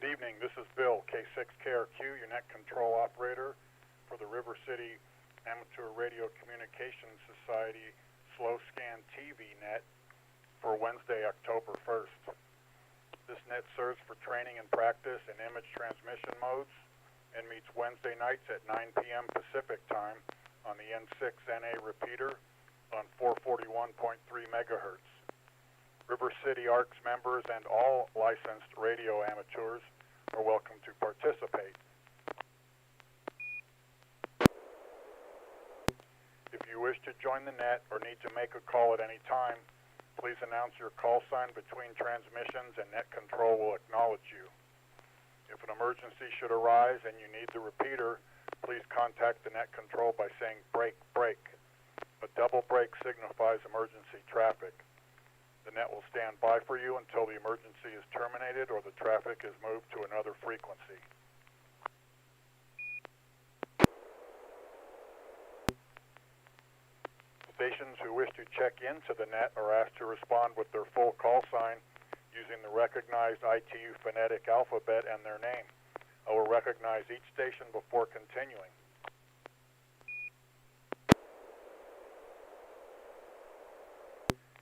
Good evening, this is Bill, K6KRQ, your net control operator for the River City Amateur Radio Communications Society Slow Scan TV Net for Wednesday, October 1st. This net serves for training and practice in image transmission modes and meets Wednesday nights at 9 p.m. Pacific Time on the N6NA repeater on 441.3 megahertz. River City ARCS members and all licensed radio amateurs are welcome to participate. If you wish to join the net or need to make a call at any time, please announce your call sign between transmissions and net control will acknowledge you. If an emergency should arise and you need the repeater, please contact the net control by saying break, break. A double break signifies emergency traffic. The net will stand by for you until the emergency is terminated or the traffic is moved to another frequency. Stations who wish to check into the net are asked to respond with their full call sign using the recognized ITU phonetic alphabet and their name. I will recognize each station before continuing.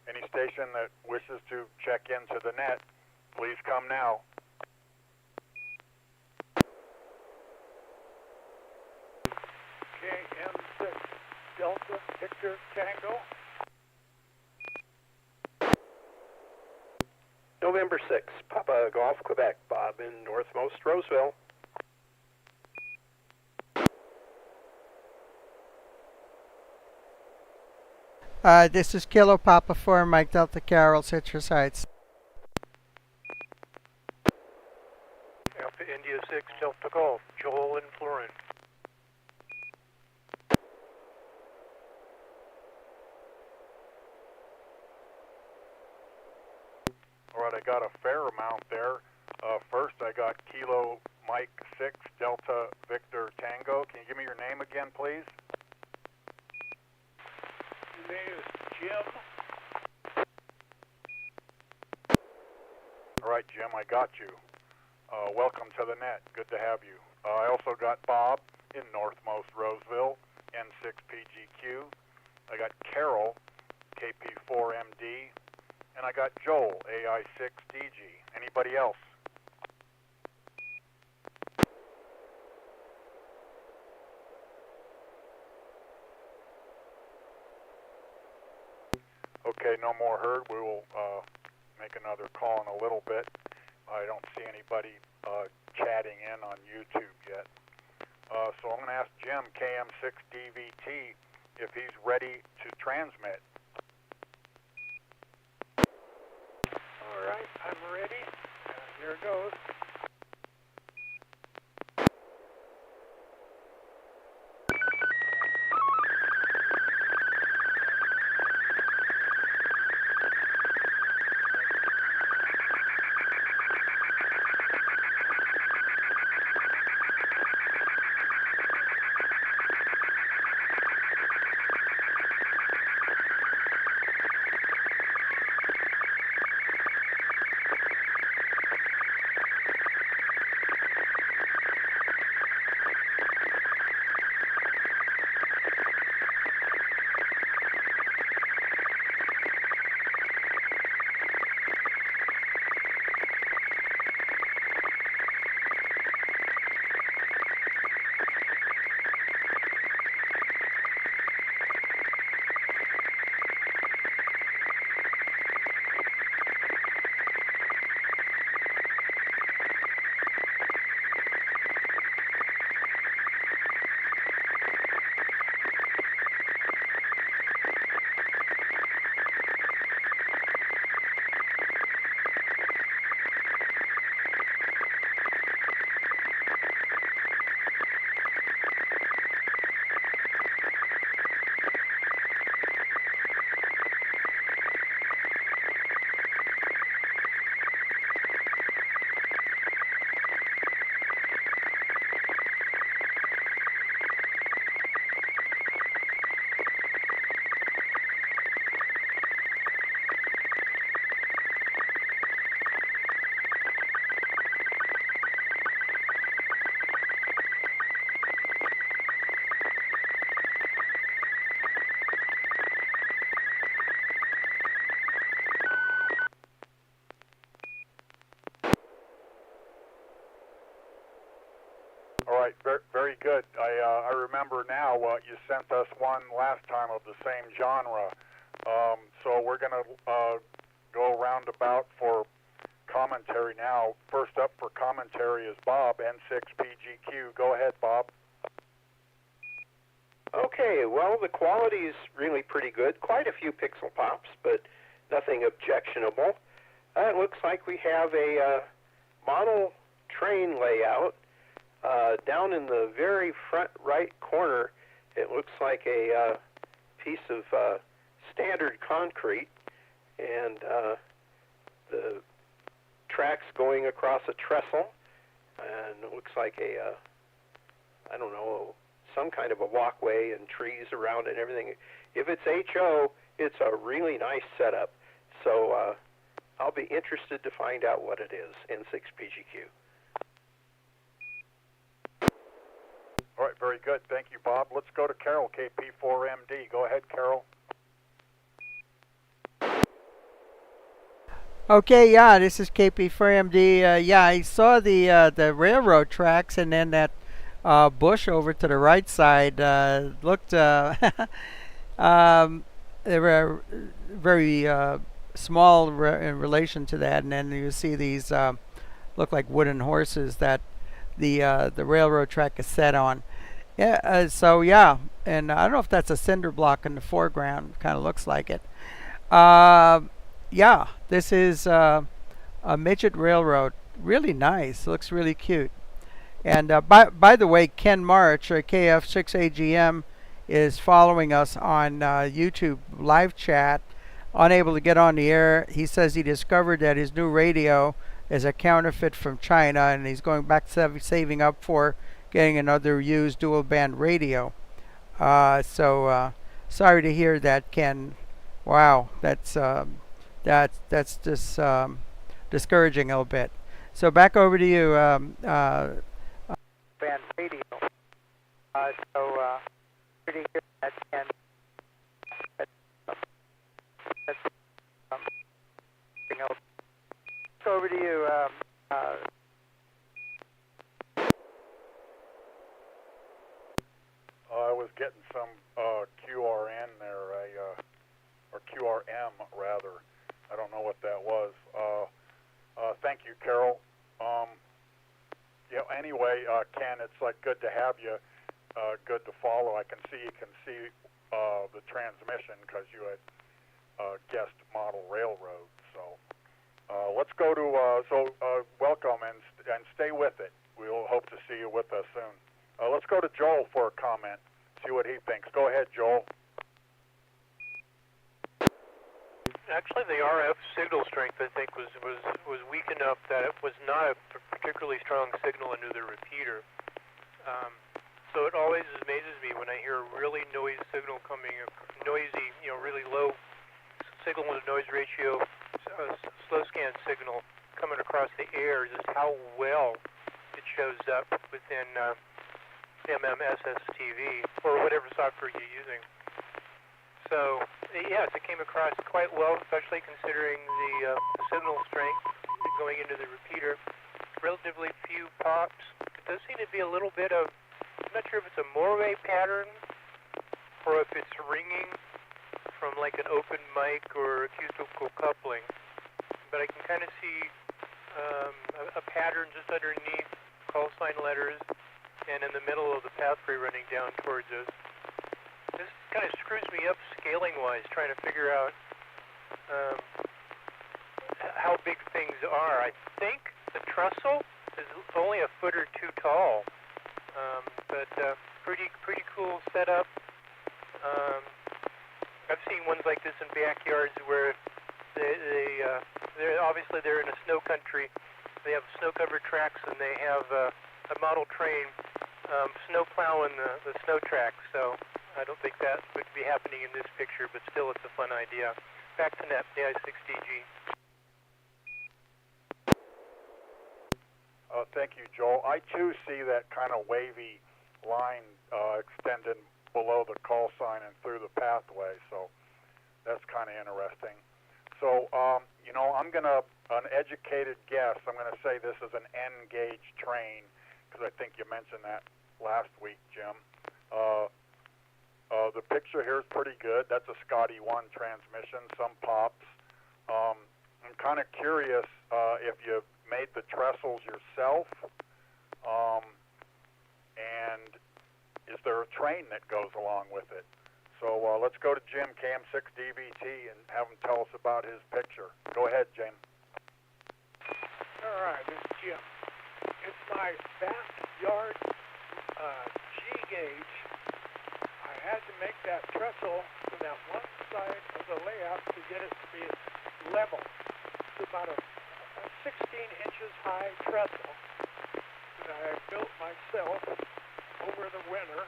Any station that wishes to check into the net, please come now. KM6 Delta Victor Tango. November 6, Papa Golf, Quebec, Bob in northmost Roseville. This is Kilo Papa 4, Mike Delta Carol, Citrus Heights. Alpha India 6, Delta Golf, Joel in Florin. All right, I got a fair amount there. First, I got Kilo Mike 6, Delta Victor Tango. Can you give me your name again, please? Your name is Jim. All right, Jim, I got you. Welcome to the net. Good to have you. I also got Bob in northmost Roseville, N6PGQ. I got Carol, KP4MD. And I got Joel, AI6DG. Anybody else? Okay, no more heard. We will make another call in a little bit. I don't see anybody chatting in on YouTube yet. So I'm going to ask Jim, KM6DVT, if he's ready to transmit. All right, I'm ready. Here goes. right, very good. I remember now. You sent us one last time of the same genre. So we're going to go roundabout for commentary now. First up for commentary is Bob, N6PGQ. Go ahead, Bob. Okay, well, the quality is really pretty good. Quite a few pixel pops, but nothing objectionable. It looks like we have a model train layout. Down in the very front right corner, it looks like a piece of standard concrete, and the tracks going across a trestle, and it looks like a, I don't know, some kind of a walkway and trees around it and everything. If it's HO, it's a really nice setup. So I'll be interested to find out what it is, N6PGQ. All right, very good. Thank you, Bob. Let's go to Carol, KP4MD. Go ahead, Carol. Okay, yeah, this is KP4MD. Yeah, I saw the railroad tracks, and then that bush over to the right side looked they were very small in relation to that, and then you see these look like wooden horses that the railroad track is set on. Yeah, so yeah, and I don't know if that's a cinder block in the foreground. Kind of looks like it. Yeah, this is a midget railroad. Really nice. Looks really cute. And by the way, Ken March, KF6AGM, is following us on YouTube live chat. Unable to get on the air. He says he discovered that his new radio is a counterfeit from China, and he's going back saving up for getting another used dual band radio. So sorry to hear that, Ken. Wow, that's just discouraging a little bit. So back over to you. Band radio. Pretty good. That's something else. Over to you. I was getting some QRN there, or QRM rather. I don't know what that was. Thank you, Carol. Anyway, Ken, it's like good to have you. Good to follow. I can see you can see the transmission because you had guest model railroad. So let's go to welcome and stay with it. We'll hope to see you with us soon. Let's go to Joel for a comment. See what he thinks. Go ahead, Joel. Actually, the RF signal strength, I think, was weak enough that it was not a particularly strong signal into the repeater. So it always amazes me when I hear a really noisy signal coming, noisy, really low signal to noise ratio, slow scan signal coming across the air, just how well it shows up within SSTV or whatever software you're using. So yes, it came across quite well, especially considering the signal strength going into the repeater. Relatively few pops. It does seem to be a little bit of, I'm not sure if it's a Morway pattern or if it's ringing from like an open mic or acoustical coupling. But I can kind of see a pattern just underneath call sign letters and in the middle of the pathway running down towards us. This kind of screws me up scaling-wise, trying to figure out how big things are. I think the trestle is only a foot or two tall, but pretty cool setup. I've seen ones like this in backyards where they're obviously in a snow country. They have snow-covered tracks and they have a model train snow plowing the snow tracks. So I don't think that would be happening in this picture, but still it's a fun idea. Back to net, AI6DG. Thank you, Joel. I too see that kind of wavy line extending below the call sign and through the pathway, so that's kind of interesting. So, I'm going to, an educated guess, I'm going to say this is an N-gauge train, because I think you mentioned that last week, Jim. The picture here is pretty good. That's a Scotty 1 transmission, some pops. I'm kind of curious if you made the trestles yourself, and is there a train that goes along with it? So let's go to Jim, Cam6 DVT, and have him tell us about his picture. Go ahead, Jim. All right, this is Jim. It's my backyard G-gauge. I had to make that trestle for that one side of the layout to get it to be level. It's about a 16 inches high trestle that I built myself over the winter,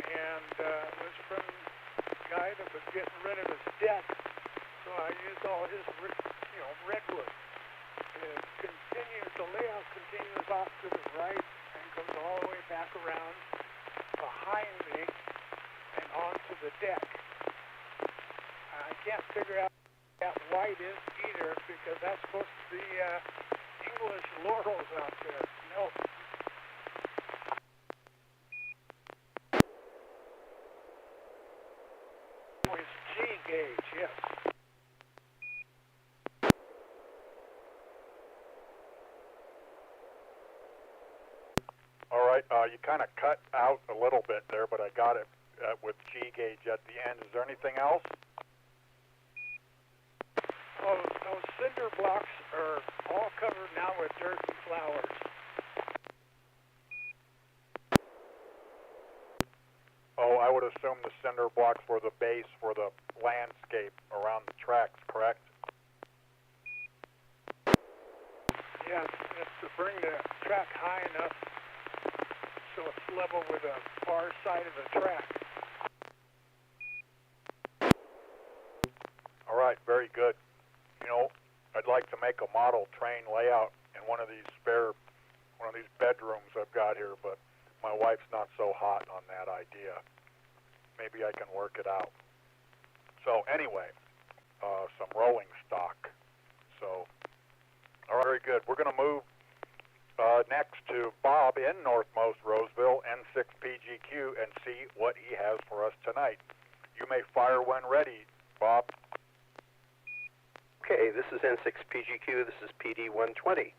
and it was from a guy that was getting rid of his deck, so I used all his redwood. It continues, the layout continues off to the right and goes all the way back around behind me and onto the deck. I can't figure out what that white is either, because that's supposed to be English laurels out there. No. Oh, it's G-gauge, yes. All right, you kind of cut out a little bit there, but I got it with G-gauge at the end. Is there anything else? Oh, those cinder blocks are all covered now with dirt and flowers. Oh, I would assume the cinder blocks were the base for the landscape around the tracks, correct? Yes, it's to bring the track high enough so it's level with the far side of the track. All right, very good. You know, I'd like to make a model train layout in one of these bedrooms I've got here, but my wife's not so hot on that idea. Maybe I can work it out. So anyway, some rolling stock. So, all right, very good. We're going to move next to Bob in Northmost Roseville, N6PGQ, and see what he has for us tonight. You may fire when ready, Bob. Okay, this is N6PGQ. This is PD 120.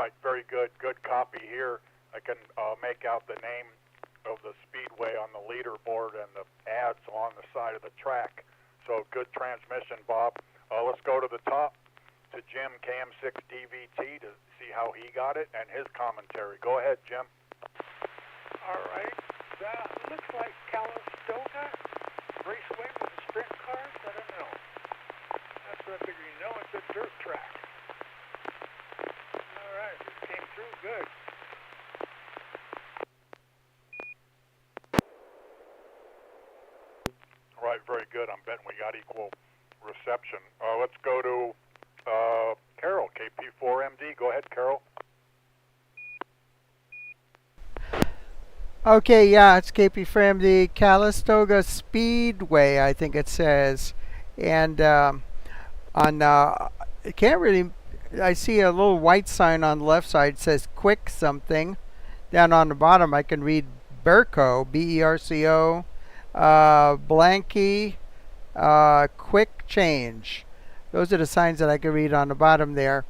right, very good. Good copy here. I can make out the name of the speedway on the leaderboard and the ads along the side of the track. So good transmission, Bob. Let's go to the top to Jim, KM6DVT, to see how he got it and his commentary. Go ahead, Jim. All right. That looks like Calistoga Raceway with the sprint cars. I don't know. That's what I figure. You know, it's a dirt track. All right. This came through good. All right, very good. I'm betting we got equal reception. Let's go to Carol, KP4MD. Go ahead, Carol. Okay, yeah, it's KP from the Calistoga Speedway, I think it says. And I can't really, I see a little white sign on the left side says quick something. Down on the bottom I can read Berco, B-E-R-C-O, Blanky, quick change. Those are the signs that I can read on the bottom there.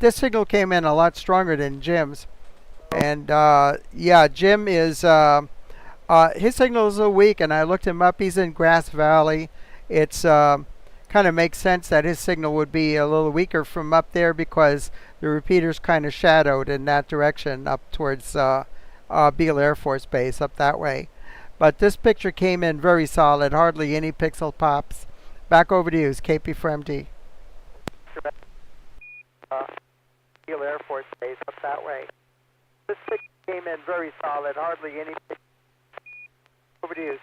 This signal came in a lot stronger than Jim's. And yeah, Jim is, his signal is a little weak, and I looked him up. He's in Grass Valley. It's kind of makes sense that his signal would be a little weaker from up there because the repeater's kind of shadowed in that direction up towards Beale Air Force Base, up that way. But this picture came in very solid, hardly any pixel pops. Back over to you, it's KP for MD. Beale Air Force Base, up that way. This picture came in very solid, hardly any. Over to you.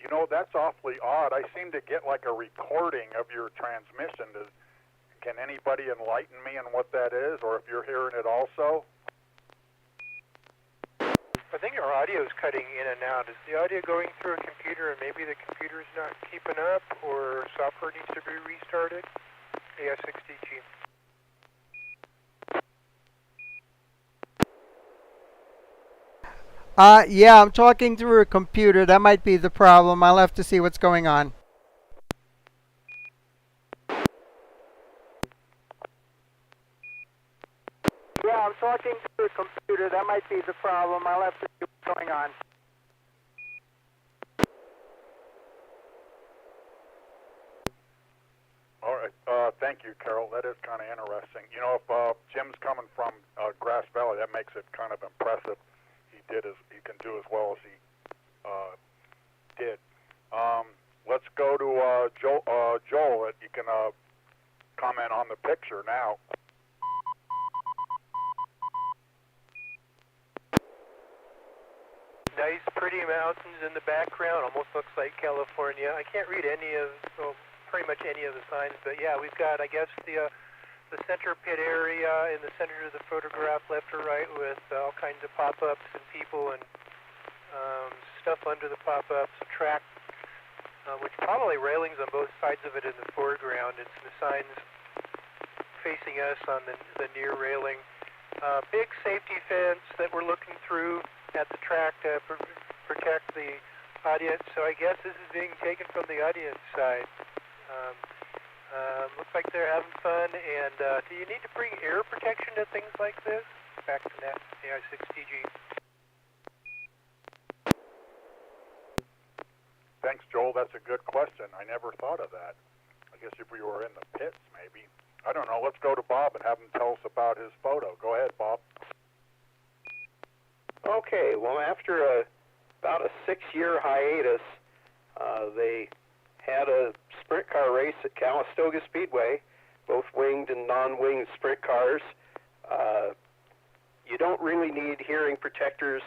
You know, that's awfully odd. I seem to get like a recording of your transmission. Can anybody enlighten me on what that is, or if you're hearing it also? I think our audio is cutting in and out. Is the audio going through a computer and maybe the computer's not keeping up, or software needs to be restarted? AS6DG. Yeah, I'm talking through a computer. That might be the problem. I'll have to see what's going on. Yeah, I'm talking through a computer. That might be the problem. I'll have to see what's going on. All right. Thank you, Carol. That is kind of interesting. You know, if Jim's coming from Grass Valley, that makes it kind of impressive. He can do as well as he did. Let's go to Joel. You can comment on the picture now. Nice, pretty mountains in the background. Almost looks like California. I can't read any of, well, pretty much any of the signs, but yeah, we've got, I guess, the center pit area in the center of the photograph, left or right, with all kinds of pop-ups and people and stuff under the pop-ups. A track, which probably railings on both sides of it in the foreground. It's the signs facing us on the near railing. Big safety fence that we're looking through at the track to protect the audience. So I guess this is being taken from the audience side. Looks like they're having fun. And do you need to bring air protection to things like this? Back to that AI6TG. Thanks, Joel. That's a good question. I never thought of that. I guess if we were in the pits, maybe. I don't know. Let's go to Bob and have him tell us about his photo. Go ahead, Bob. Okay, well, after about a 6-year hiatus, they had a sprint car race at Calistoga Speedway, both winged and non-winged sprint cars. You don't really need hearing protectors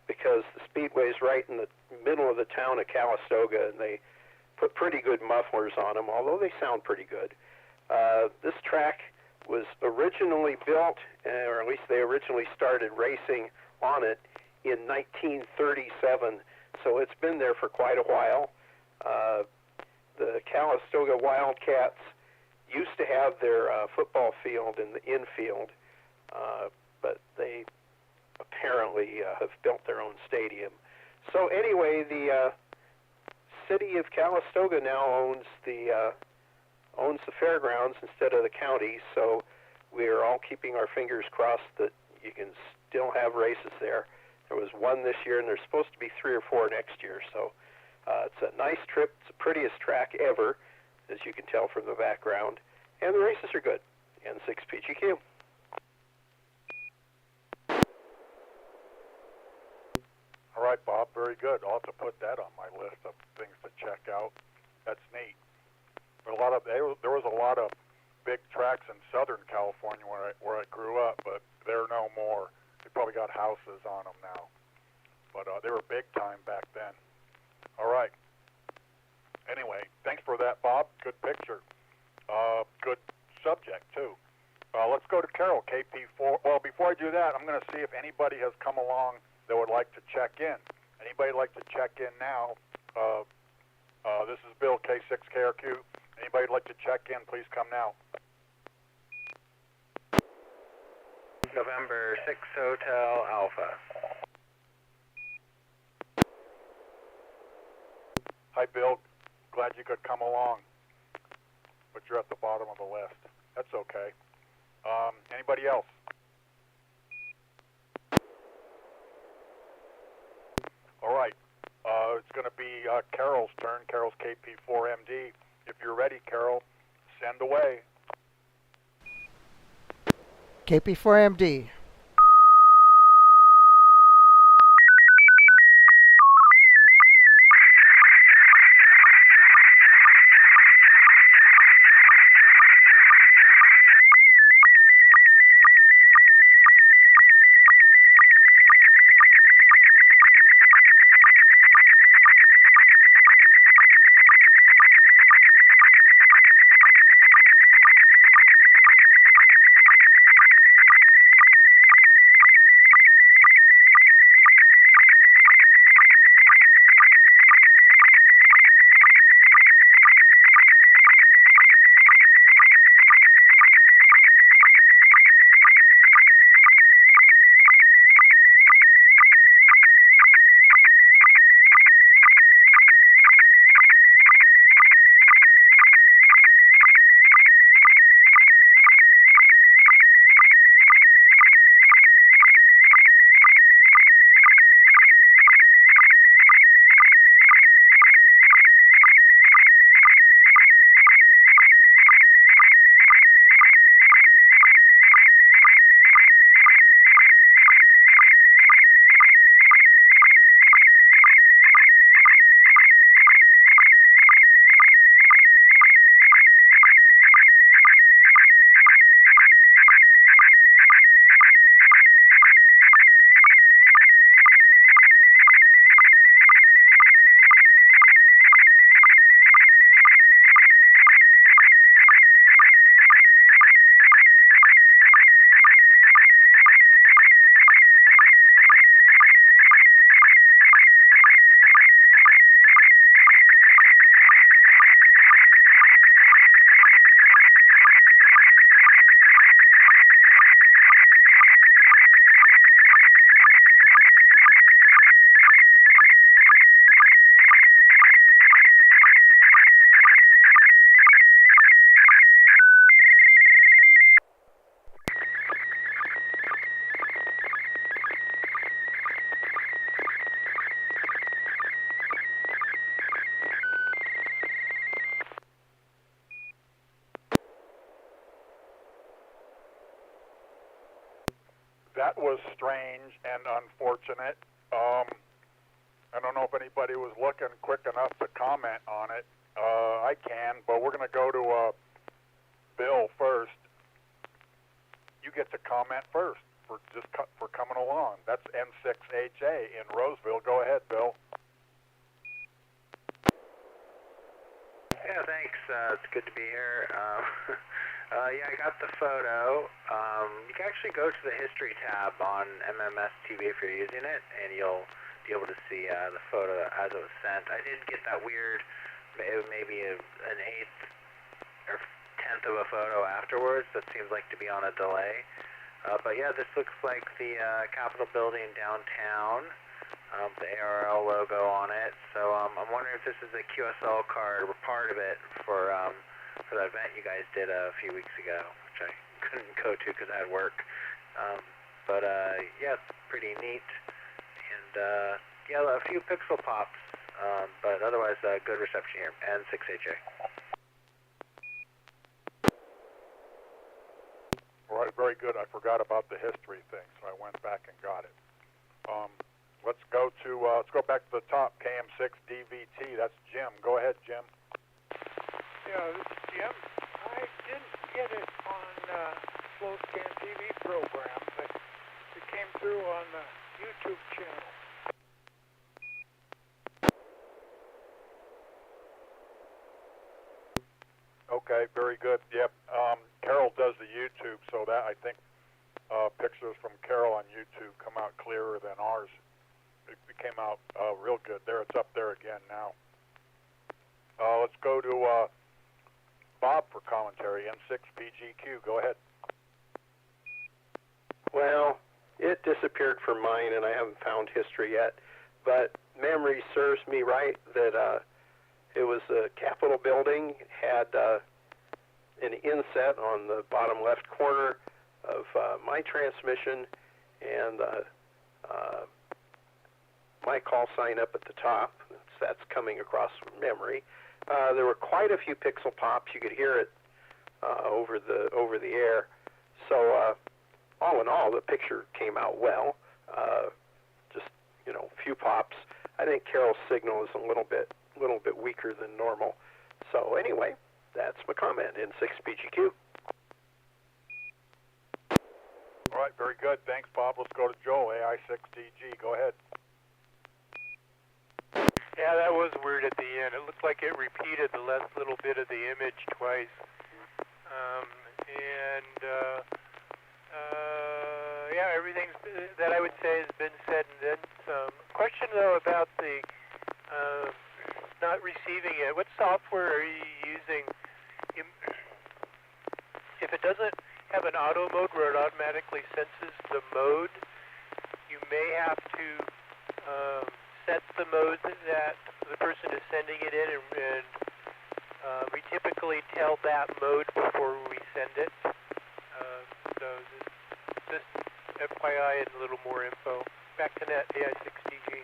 because the speedway's right in the middle of the town of Calistoga, and they put pretty good mufflers on them, although they sound pretty good. This track was originally built, or at least they originally started racing on it in 1937, so it's been there for quite a while. The Calistoga Wildcats used to have their football field in the infield, but they apparently have built their own stadium. So anyway, the city of Calistoga now owns the fairgrounds instead of the county, so we are all keeping our fingers crossed that you can still have races there. There was one this year, and there's supposed to be 3 or 4 next year, so it's a nice trip. It's the prettiest track ever, as you can tell from the background, and the races are good. N6 PGQ. All right, Bob, very good. I'll have to put that on my list of things to check out. That's neat. But there was a lot of big tracks in Southern California where I grew up, but they're no more. They probably got houses on them now. But they were big time back then. All right. Anyway, thanks for that, Bob. Good picture. Good subject, too. Let's go to Carol, KP4. Well, before I do that, I'm going to see if anybody has come along that would like to check in. Anybody like to check in now? This is Bill, K6KRQ. Anybody like to check in, please come now. November 6 Hotel Alpha. Hi, Bill. Glad you could come along, but you're at the bottom of the list. That's okay. Anybody else? All right. It's going to be Carol's turn. Carol's KP4MD. If you're ready, Carol, send away. KP4MD. That was strange and unfortunate. I don't know if anybody was looking quick enough to comment on it. I can, but we're going to go to Bill first. You get to comment first for coming along. That's N6HA in Roseville. Go ahead, Bill. Yeah, thanks. It's good to be here. Yeah, I got the photo. You can actually go to the History tab on MMS TV if you're using it, and you'll be able to see the photo as it was sent. I did get that weird, maybe an eighth or tenth of a photo afterwards. That seems like to be on a delay. But yeah, this looks like the Capitol building downtown. the ARL logo on it. So I'm wondering if this is a QSL card or part of it for that event you guys did a few weeks ago, which I couldn't go to because I had work. But yeah, it's pretty neat. And yeah, a few pixel pops, but otherwise good reception here. N6HA. All right, very good. I forgot about the history thing, so I went back and got it. Let's go back to the top. KM6 DVT. That's Jim. Go ahead, Jim. Yeah, this is Jim. I didn't get it on Slow Scan TV program, but it came through on the YouTube channel. Okay, very good. Yep. Carol does the YouTube, so that I think pictures from Carol on YouTube come out clearer than ours. It came out real good. There, it's up there again now. Let's go to Bob for commentary. N6PGQ. Go ahead. Well, it disappeared from mine, and I haven't found history yet. But memory serves me right that it was a Capitol building, had an inset on the bottom left corner of my transmission, and my call sign up at the top. That's coming across from memory. There were quite a few pixel pops. You could hear it over the air. So all in all, the picture came out well. Just few pops. I think Carol's signal is a little bit weaker than normal. So anyway, that's my comment. N6PGQ. All right, very good. Thanks, Bob. Let's go to Joel, AI6DG. Go ahead. Yeah, that was weird at the end. It looked like it repeated the last little bit of the image twice. Yeah, everything that I would say has been said and then some. Question, though, about the not receiving it. What software are you using? If it doesn't have an auto mode where it automatically senses the mode, you may have to set the mode that the person is sending it in, and we typically tell that mode before we send it. So just FYI and a little more info. Back to net, AI6DG.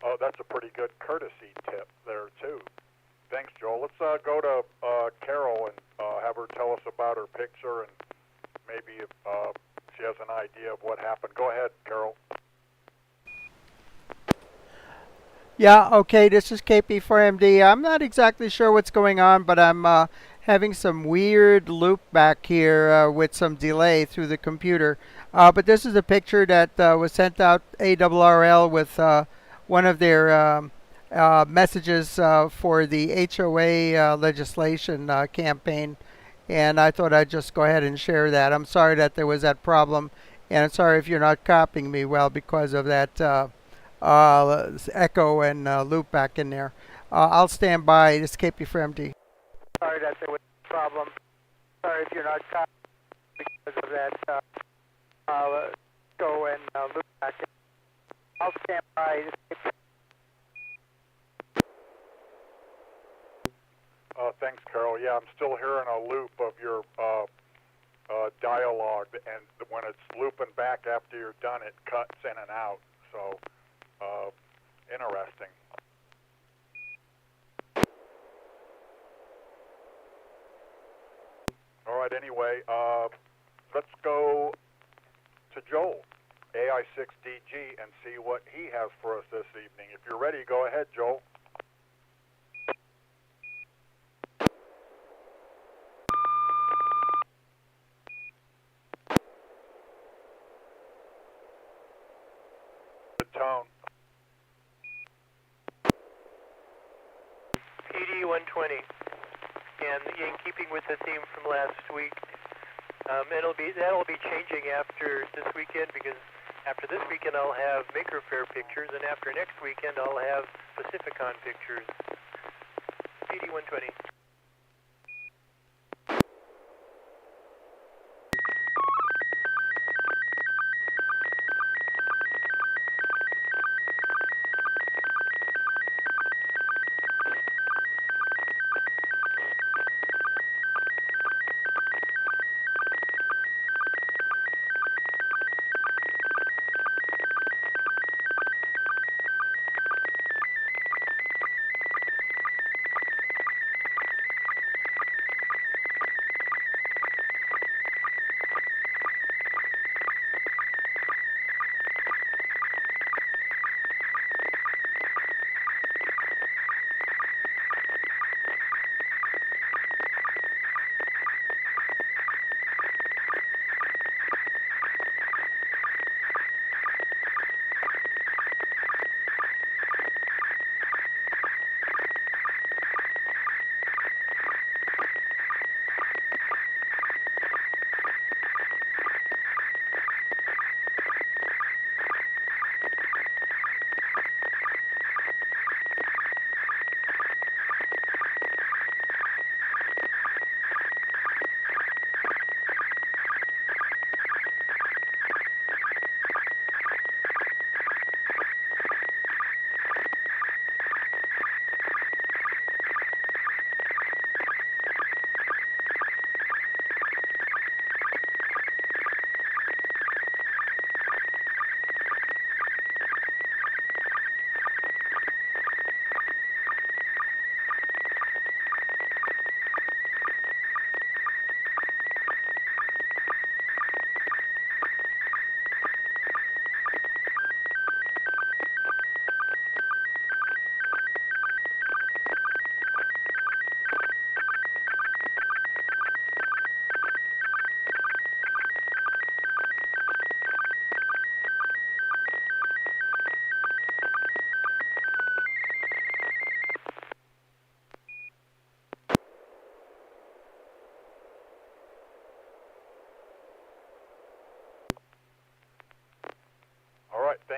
Oh, that's a pretty good courtesy tip there, too. Thanks, Joel. Let's go to Carol and have her tell us about her picture and maybe if she has an idea of what happened. Go ahead, Carol. Yeah, okay, this is KP4MD. I'm not exactly sure what's going on, but I'm having some weird loop back here with some delay through the computer. But this is a picture that was sent out ARRL with one of their messages for the HOA legislation campaign. And I thought I'd just go ahead and share that. I'm sorry that there was that problem, and I'm sorry if you're not copying me well because of that echo and loop back in there. I'll stand by. This is KP for MD. Sorry that there was a problem. Sorry if you're not copying because of that echo and loop back. I'll stand by. Thanks, Carol. Yeah, I'm still hearing a loop of your dialogue, and when it's looping back after you're done, it cuts in and out. So, interesting. All right, anyway, let's go to Joel, AI6DG, and see what he has for us this evening. If you're ready, go ahead, Joel. Tone. PD 120, and in keeping with the theme from last week, that'll be changing after this weekend, because after this weekend I'll have Maker Faire pictures, and after next weekend I'll have Pacificon pictures. PD 120. 1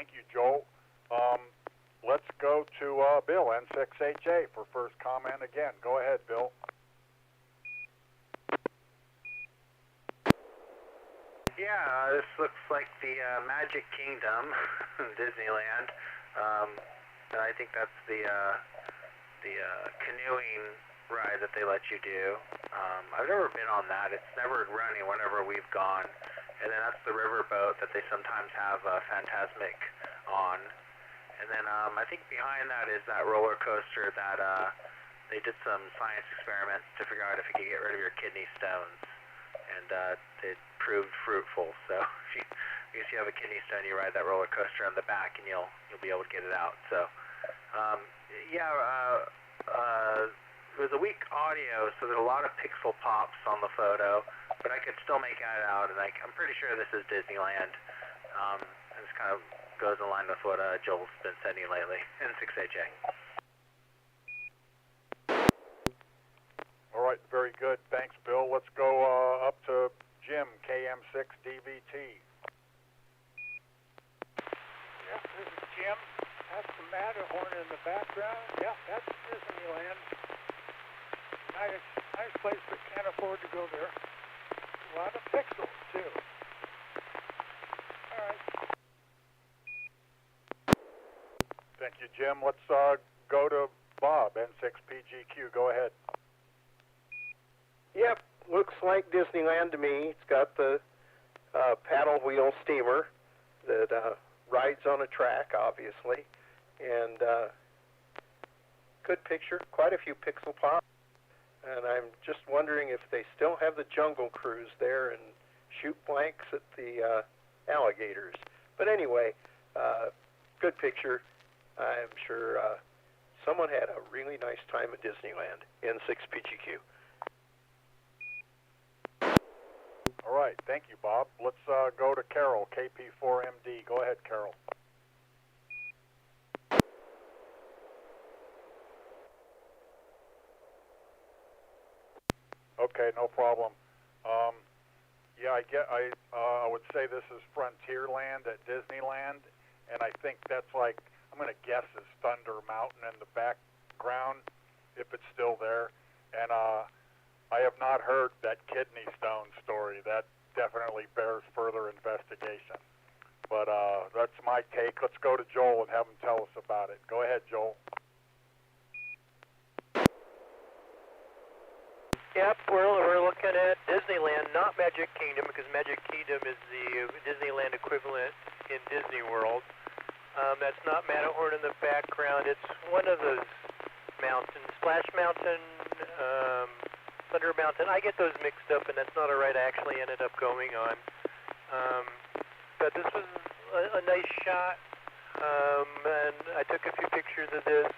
thank you, Joel. Let's go to Bill, N6HA, for first comment again. Go ahead, Bill. Yeah, this looks like the Magic Kingdom, Disneyland. And I think that's the canoeing ride that they let you do. I've never been on that. It's never running whenever we've gone. And then that's the riverboat that they sometimes have Phantasmic on. And then I think behind that is that roller coaster that they did some science experiments to figure out if you could get rid of your kidney stones. And it proved fruitful. So if you have a kidney stone, you ride that roller coaster on the back, and you'll be able to get it out. So it was a weak audio, so there's a lot of pixel pops on the photo, but I could still make it out, and I'm pretty sure this is Disneyland. And this kind of goes in line with what Joel's been sending lately. N6HA. All right, very good. Thanks, Bill. Let's go up to Jim, KM6DVT. Yeah, this is Jim. That's the Matterhorn in the background. Yeah, that's Disneyland. Nice place, but can't afford to go there. A lot of pixels, too. All right. Thank you, Jim. Let's go to Bob, N6PGQ. Go ahead. Yep, looks like Disneyland to me. It's got the paddle wheel steamer that rides on a track, obviously, and good picture, quite a few pixel pops, and I'm just wondering if they still have the Jungle Cruise there and shoot blanks at the alligators. But anyway, good picture. I'm sure someone had a really nice time at Disneyland. N6PGQ. All right, thank you, Bob. Let's go to Carol, KP4MD. Go ahead, Carol. Okay, no problem. Yeah, I would say this is Frontierland at Disneyland, and I think that's like, I'm going to guess is Thunder Mountain in the background, if it's still there. And I have not heard that kidney stone story. That definitely bears further investigation. But that's my take. Let's go to Joel and have him tell us about it. Go ahead, Joel. Yep, we're looking at Disneyland, not Magic Kingdom, because Magic Kingdom is the Disneyland equivalent in Disney World. That's not Matterhorn in the background. It's one of those mountains, Splash Mountain, Thunder Mountain. I get those mixed up, and that's not a ride I actually ended up going on. But this was a nice shot, and I took a few pictures of this.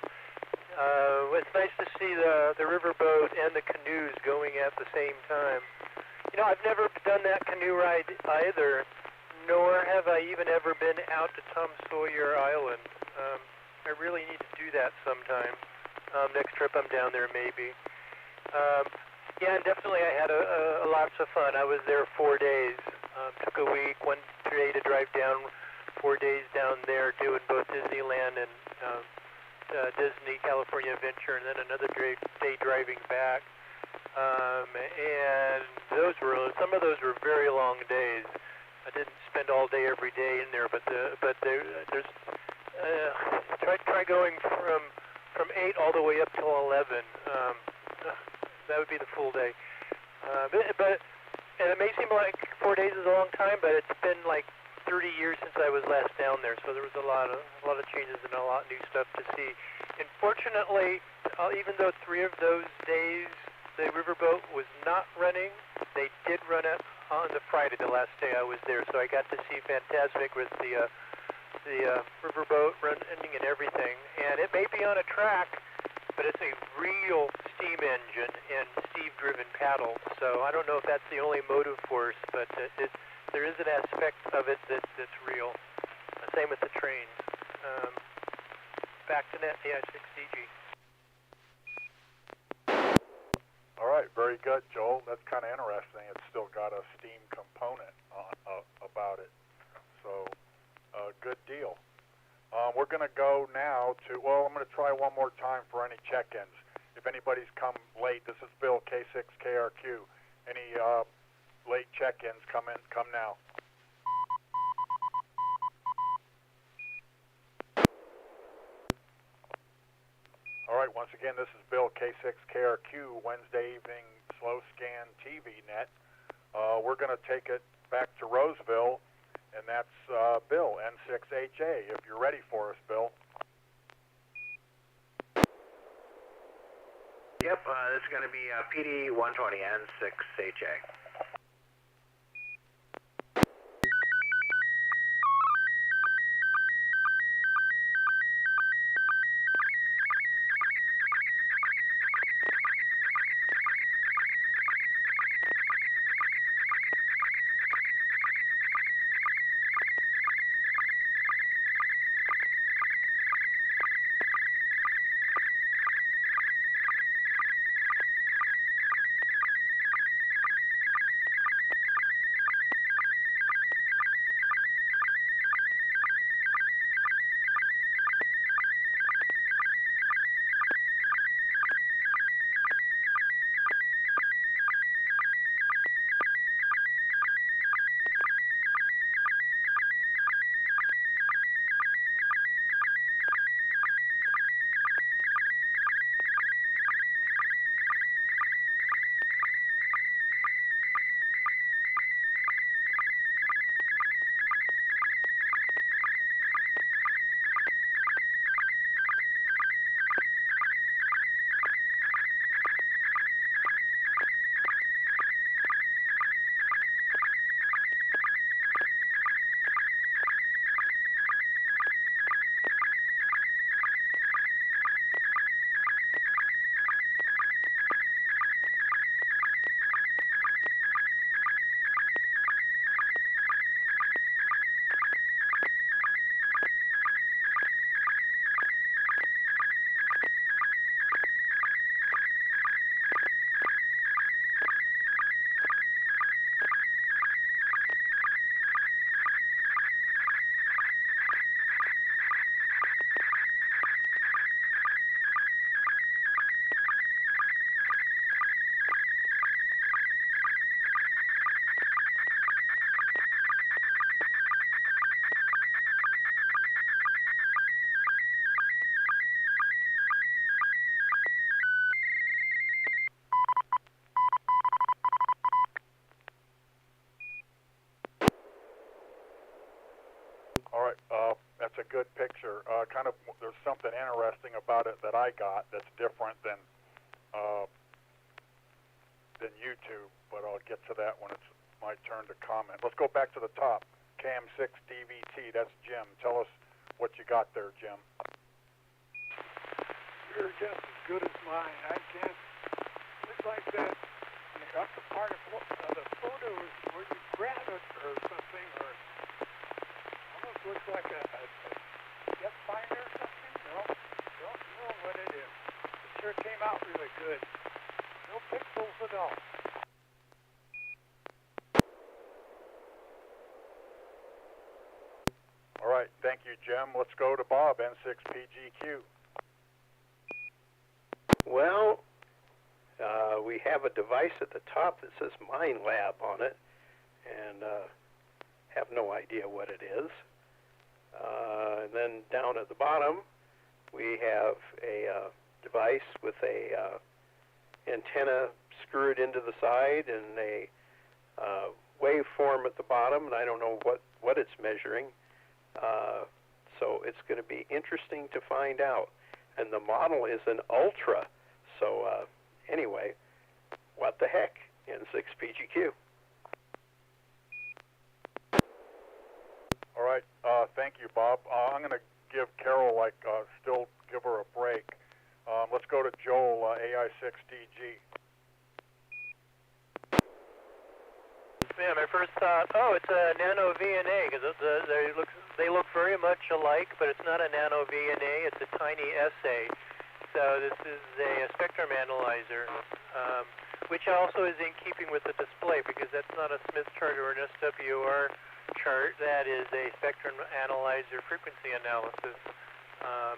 It's nice to see the riverboat and the canoes going at the same time. You know, I've never done that canoe ride either, nor have I even ever been out to Tom Sawyer Island. I really need to do that sometime. Next trip I'm down there, maybe. Yeah, and definitely I had a lots of fun. I was there 4 days. Took a week, 1 day to drive down, 4 days down there doing both Disneyland and Disney California Adventure, and then another day driving back. And some of those were very long days. I didn't spend all day every day in there, but there's try going from 8 all the way up till 11. That would be the full day. But and it may seem like 4 days is a long time, but it's been like 30 years since I was last down there, so there was a lot of changes and a lot of new stuff to see. And fortunately, even though 3 of those days the riverboat was not running, they did run it on the Friday, the last day I was there, so I got to see Phantasmic with the riverboat running and everything. And it may be on a track, but it's a real steam engine and Steve-driven paddle, so I don't know if that's the only motive force, but there is an aspect of it that's real. Same with the trains. Back to net, yeah, 6DG. All right, very good, Joel. That's kind of interesting. It's still got a steam component about it. So, good deal. We're going to go now to, well, I'm going to try one more time for any check-ins. If anybody's come late, this is Bill, K6KRQ. Any late check-ins, come now. All right, once again, this is Bill, K6KRQ, Wednesday evening slow scan TV net. We're going to take it back to Roseville, and that's Bill, N6HA, if you're ready for us, Bill. Yep, this is going to be PD 120 N6HA. All right, that's a good picture. There's something interesting about it that I got that's different than YouTube, but I'll get to that when it's my turn to comment. Let's go back to the top. Cam6 DVT, that's Jim. Tell us what you got there, Jim. You're just as good as mine. I can't. It's like that. The upper part of the photo is where you grab it or something, or almost looks like a jet finder or something. Don't know what it is. It sure came out really good. No pixels at all. All right, thank you, Jim. Let's go to Bob, N6PGQ. Well, we have a device at the top that says Mine Lab on it, and have no idea what it is. And then down at the bottom, we have a device with a antenna screwed into the side and a waveform at the bottom, and I don't know what it's measuring. So it's going to be interesting to find out. And the model is an Ultra. So anyway, what the heck, N6PGQ. All right, thank you, Bob. I'm going to give Carol, still give her a break. Let's go to Joel, AI6DG. Yeah, my first thought, it's a nano VNA, because they look very much alike, but it's not a nano VNA, it's a tiny SA. So this is a spectrum analyzer, which also is in keeping with the display, because that's not a Smith chart or an SWR chart, that is a spectrum analyzer frequency analysis.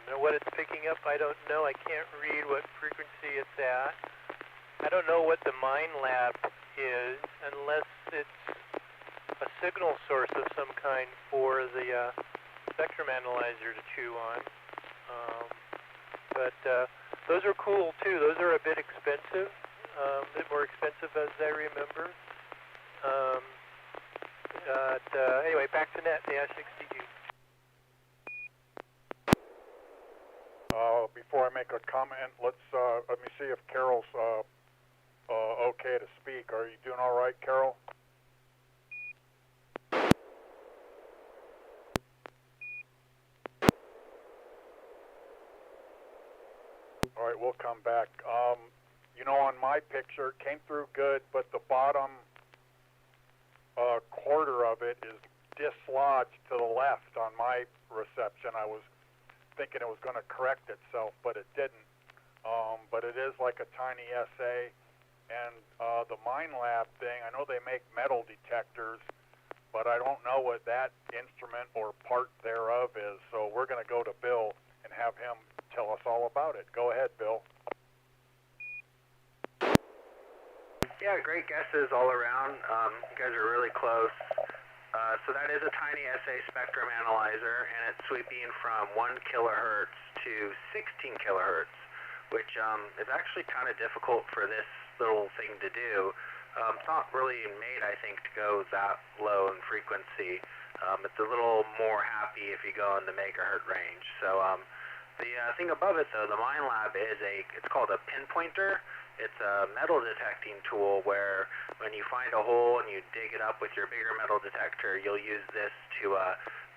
And what it's picking up, I don't know. I can't read what frequency it's at. I don't know what the MindLab is unless it's a signal source of some kind for the spectrum analyzer to chew on. But those are cool too. Those are a bit expensive, a bit more expensive as I remember. Anyway, back to net, the S6TV. Before I make a comment, let me see if Carol's okay to speak. Are you doing all right, Carol? All right, we'll come back. You know, on my picture, it came through good, but the bottom quarter of it is dislodged to the left on my reception. I was thinking it was going to correct itself, but it didn't. But it is like a tiny SA. And the MindLab thing, I know they make metal detectors, but I don't know what that instrument or part thereof is. So we're going to go to Bill and have him tell us all about it. Go ahead, Bill. Yeah, great guesses all around. You guys are really close. So that is a tiny SA spectrum analyzer, and it's sweeping from 1 kilohertz to 16 kilohertz, which is actually kind of difficult for this little thing to do. It's not really made, I think, to go that low in frequency. It's a little more happy if you go in the megahertz range. So the thing above it, though, the MindLab is it's called a pinpointer. It's a metal detecting tool where when you find a hole and you dig it up with your bigger metal detector, you'll use this to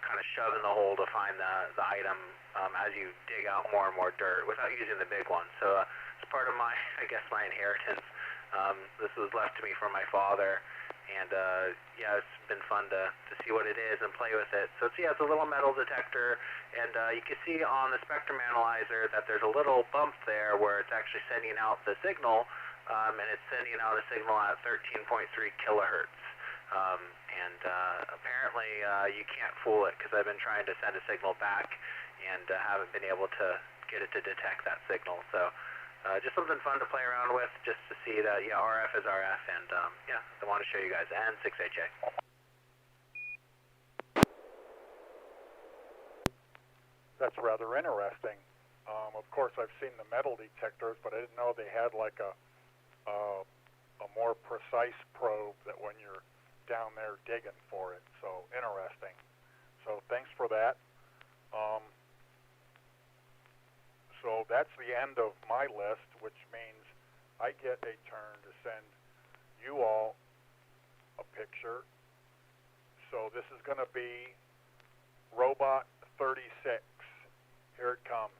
kind of shove in the hole to find the item as you dig out more and more dirt without using the big one. So it's part of my, I guess, my inheritance. This was left to me from my father, and yeah, it's been fun to see what it is and play with it. So it's a little metal detector, and you can see on the spectrum analyzer that there's a little bump there where it's actually sending out the signal, and it's sending out a signal at 13.3 kilohertz. And apparently you can't fool it, because I've been trying to send a signal back and haven't been able to get it to detect that signal. So just something fun to play around with, just to see that, yeah, RF is RF, and yeah, I want to show you guys, N6HA. That's rather interesting. Of course, I've seen the metal detectors, but I didn't know they had like a more precise probe that when you're down there digging for it. So interesting. So thanks for that. So that's the end of my list, which means I get a turn to send you all a picture. So this is going to be Robot 36. Here it comes.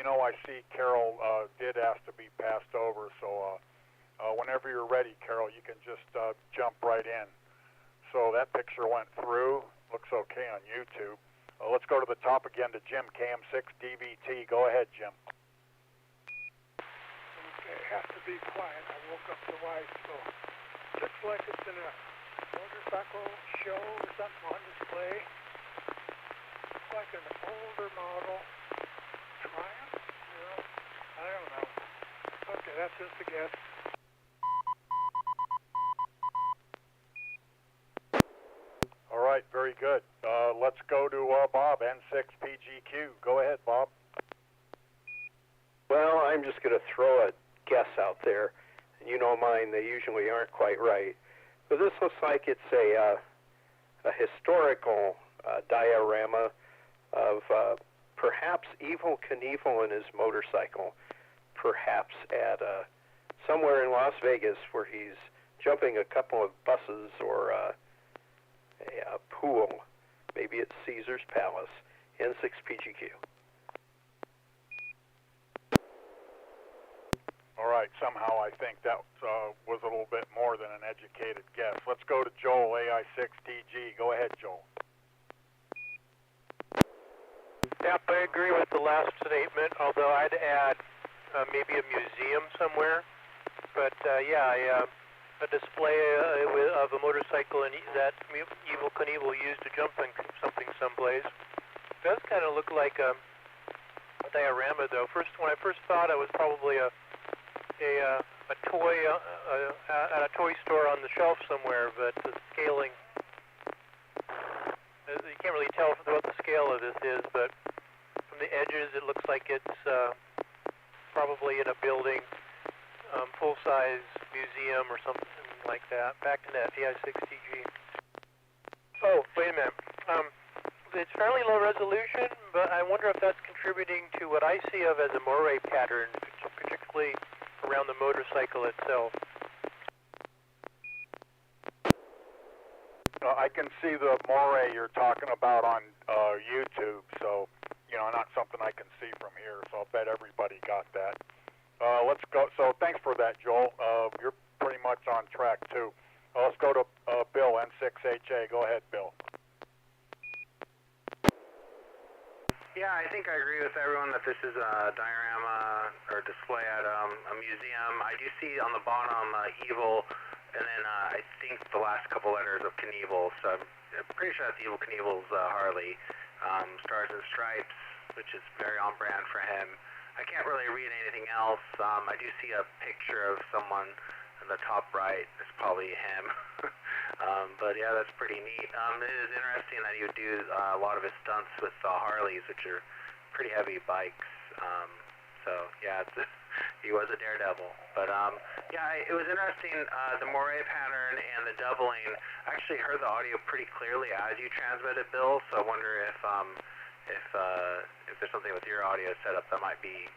You know, I see Carol did ask to be passed over, so whenever you're ready, Carol, you can just jump right in. So that picture went through. Looks okay on YouTube. Let's go to the top again to Jim, KM6 DVT. Go ahead, Jim. Okay, have to be quiet. I woke up the wife, so looks like it's in a motorcycle show or something on display. Looks like an older model. Triumph? Yeah, I don't know. Okay, that's just a guess. All right, very good. Let's go to Bob, N6PGQ. Go ahead, Bob. Well, I'm just going to throw a guess out there. And you know mine, they usually aren't quite right. But this looks like it's a historical diorama of perhaps Evel Knievel and his motorcycle, perhaps at somewhere in Las Vegas where he's jumping a couple of buses or a pool. Maybe it's Caesar's Palace. N6PGQ. All right, somehow I think that was a little bit more than an educated guess. Let's go to Joel, AI6TG. Go ahead, Joel. Yep, I agree with the last statement, although I'd add maybe a museum somewhere. But yeah, a display of a motorcycle and that Evel Knievel used to jump in something someplace. It does kind of look like a diorama, though. When I first thought it was probably a toy at a toy store on the shelf somewhere, but the scaling, you can't really tell what the scale of this is, but from the edges it looks like it's probably in a building, full-size museum or something like that. Back to net, AI6TG. Oh, wait a minute. It's fairly low resolution, but I wonder if that's contributing to what I see of as a moire pattern, particularly around the motorcycle itself. I can see the moire you're talking about on YouTube, so, not something I can see from here, so I'll bet everybody got that. Let's go. So thanks for that, Joel. You're pretty much on track, too. Let's go to Bill, N6HA. Go ahead, Bill. Yeah, I think I agree with everyone that this is a diorama or display at a museum. I do see on the bottom Evel, and then I think the last couple letters of Knievel, so I'm pretty sure that's Evel Knievel's Harley. Stars and Stripes, which is very on brand for him. I can't really read anything else. I do see a picture of someone in the top right. It's probably him. But yeah, that's pretty neat. It is interesting that he would do a lot of his stunts with Harleys, which are pretty heavy bikes. So yeah, he was a daredevil. But yeah, it was interesting. The moire pattern and the doubling. I actually heard the audio pretty clearly as you transmitted, Bill. So I wonder if there's something with your audio setup that might be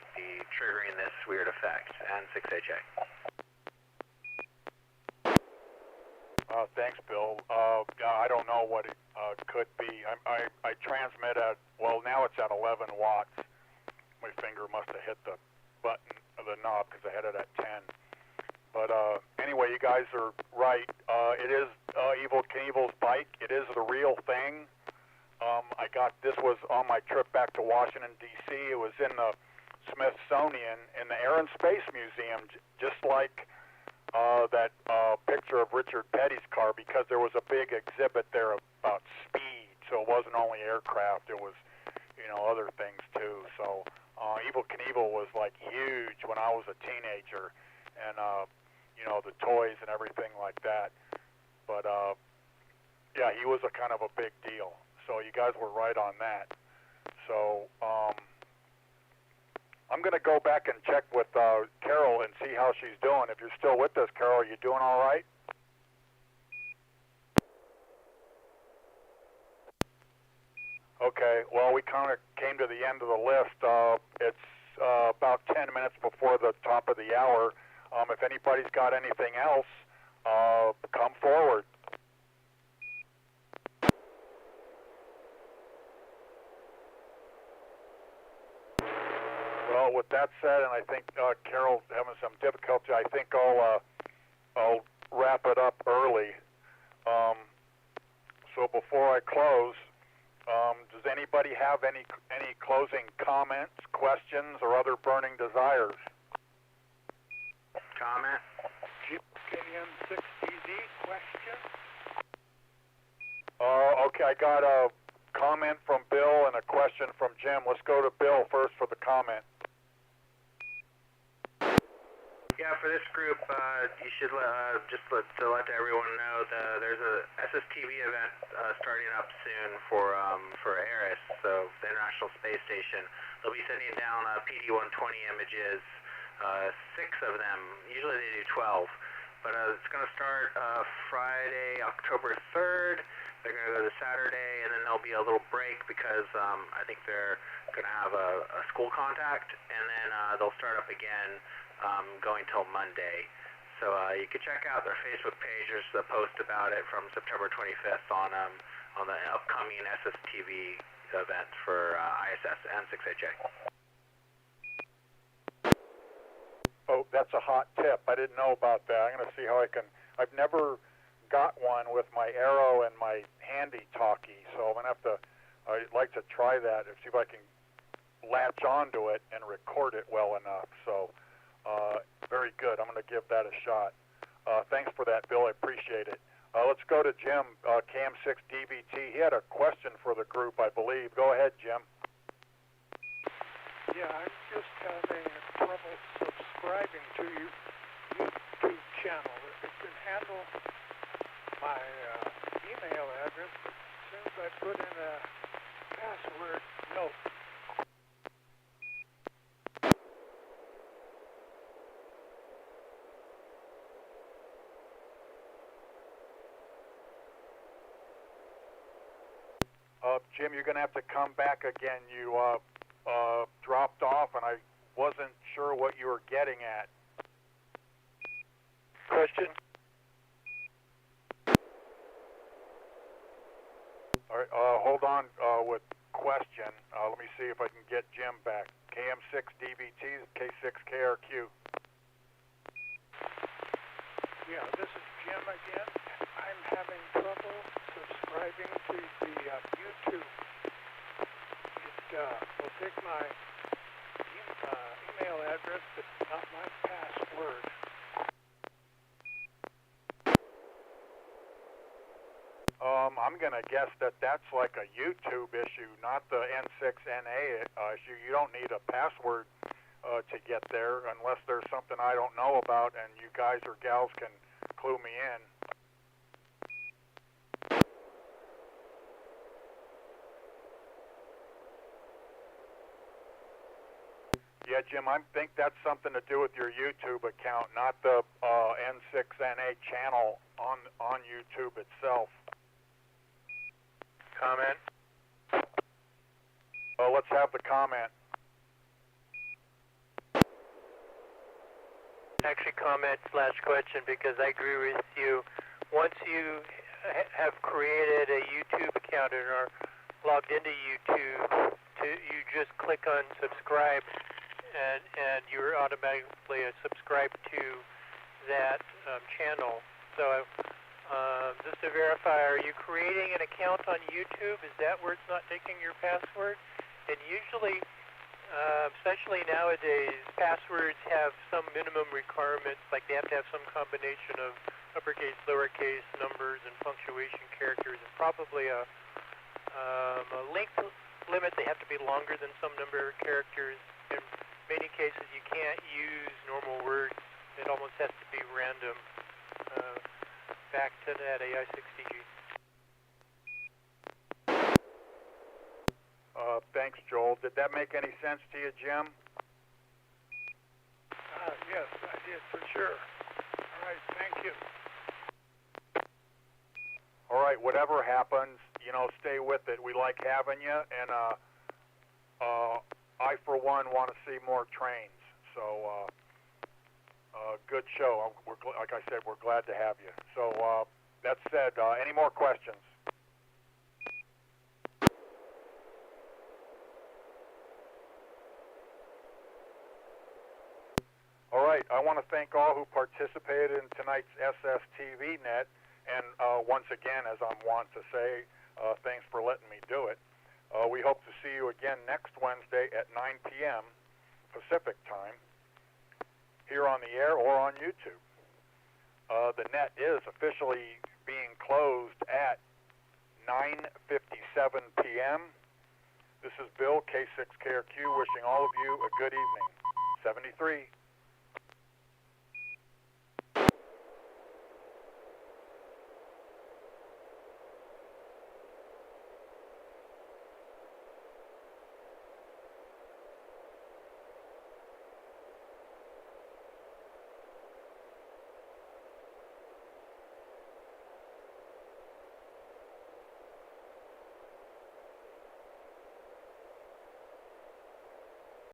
triggering this weird effect. And 6HA. Thanks, Bill. I don't know what it could be. I transmit at, well, now it's at 11 watts. My finger must have hit the button of the knob because I had it at 10. But anyway, you guys are right. It is Evel Knievel's bike. It is the real thing. This was on my trip back to Washington, D.C. It was in the Smithsonian in the Air and Space Museum, just like that picture of Richard Petty's car, because there was a big exhibit there about speed. So it wasn't only aircraft, it was, other things too. So Evel Knievel was like huge when I was a teenager, and the toys and everything like that. But yeah, he was a kind of a big deal. So you guys were right on that. So I'm going to go back and check with Carol and see how she's doing. If you're still with us, Carol, are you doing all right? Okay, well, we kind of came to the end of the list. It's about 10 minutes before the top of the hour. If anybody's got anything else, come forward. Well, with that said, and I think Carol's having some difficulty, I think I'll wrap it up early. So before I close, does anybody have any closing comments, questions, or other burning desires? Comment? N6TV question? Okay, I got a comment from Bill and a question from Jim. Let's go to Bill first for the comment. Yeah, for this group, you should just let everyone know there's a SSTV event starting up soon for Eris, so the International Space Station. They'll be sending down PD-120 images 6 of them. Usually they do 12. But it's going to start Friday, October 3rd. They're going to go to Saturday, and then there'll be a little break because I think they're going to have a school contact, and then they'll start up again going till Monday. So you can check out their Facebook page. There's a post about it from September 25th on the upcoming SSTV event for ISS N6NA. Oh, that's a hot tip. I didn't know about that. I'm going to see how I can. I've never got one with my Arrow and my handy talkie, so I'm going to have to. I'd like to try that and see if I can latch onto it and record it well enough. So, very good. I'm going to give that a shot. Thanks for that, Bill. I appreciate it. Let's go to Jim, Cam6DVT. He had a question for the group, I believe. Go ahead, Jim. Yeah, I'm just having trouble subscribing to your YouTube channel. If it can handle my email address, but as soon as I put in a password, no. Jim, you're going to have to come back again. You dropped off, and I wasn't sure what you were getting at. Question? All right, hold on with question. Let me see if I can get Jim back. KM6DVT, K6KRQ. Yeah, this is Jim again. I'm having trouble subscribing to the YouTube. It will take my email address, but not my password. I'm going to guess that that's like a YouTube issue, not the N6NA issue. You don't need a password to get there unless there's something I don't know about and you guys or gals can clue me in. Yeah, Jim, I think that's something to do with your YouTube account, not the N6NA channel on YouTube itself. Comment? Let's have the comment. Actually, comment/question, because I agree with you. Once you have created a YouTube account and are logged into YouTube, you just click on subscribe, and you're automatically subscribed to that channel. So just to verify, are you creating an account on YouTube? Is that where it's not taking your password? And usually, especially nowadays, passwords have some minimum requirements, like they have to have some combination of uppercase, lowercase, numbers, and punctuation characters, and probably a length limit. They have to be longer than some number of characters. In many cases, you can't use normal words. It almost has to be random. Back to that AI6DG. Thanks, Joel. Did that make any sense to you, Jim? Yes, I did for sure. All right, thank you. All right, whatever happens, stay with it. We like having you, and I, for one, want to see more trains. So, good show. Like I said, we're glad to have you. So, that said, any more questions? All right, I want to thank all who participated in tonight's SSTV Net, and once again, as I'm wont to say, thanks for letting me do it. We hope to see you again next Wednesday at 9 p.m. Pacific time, here on the air or on YouTube. The net is officially being closed at 9:57 p.m. This is Bill, K6KRQ, wishing all of you a good evening. 73.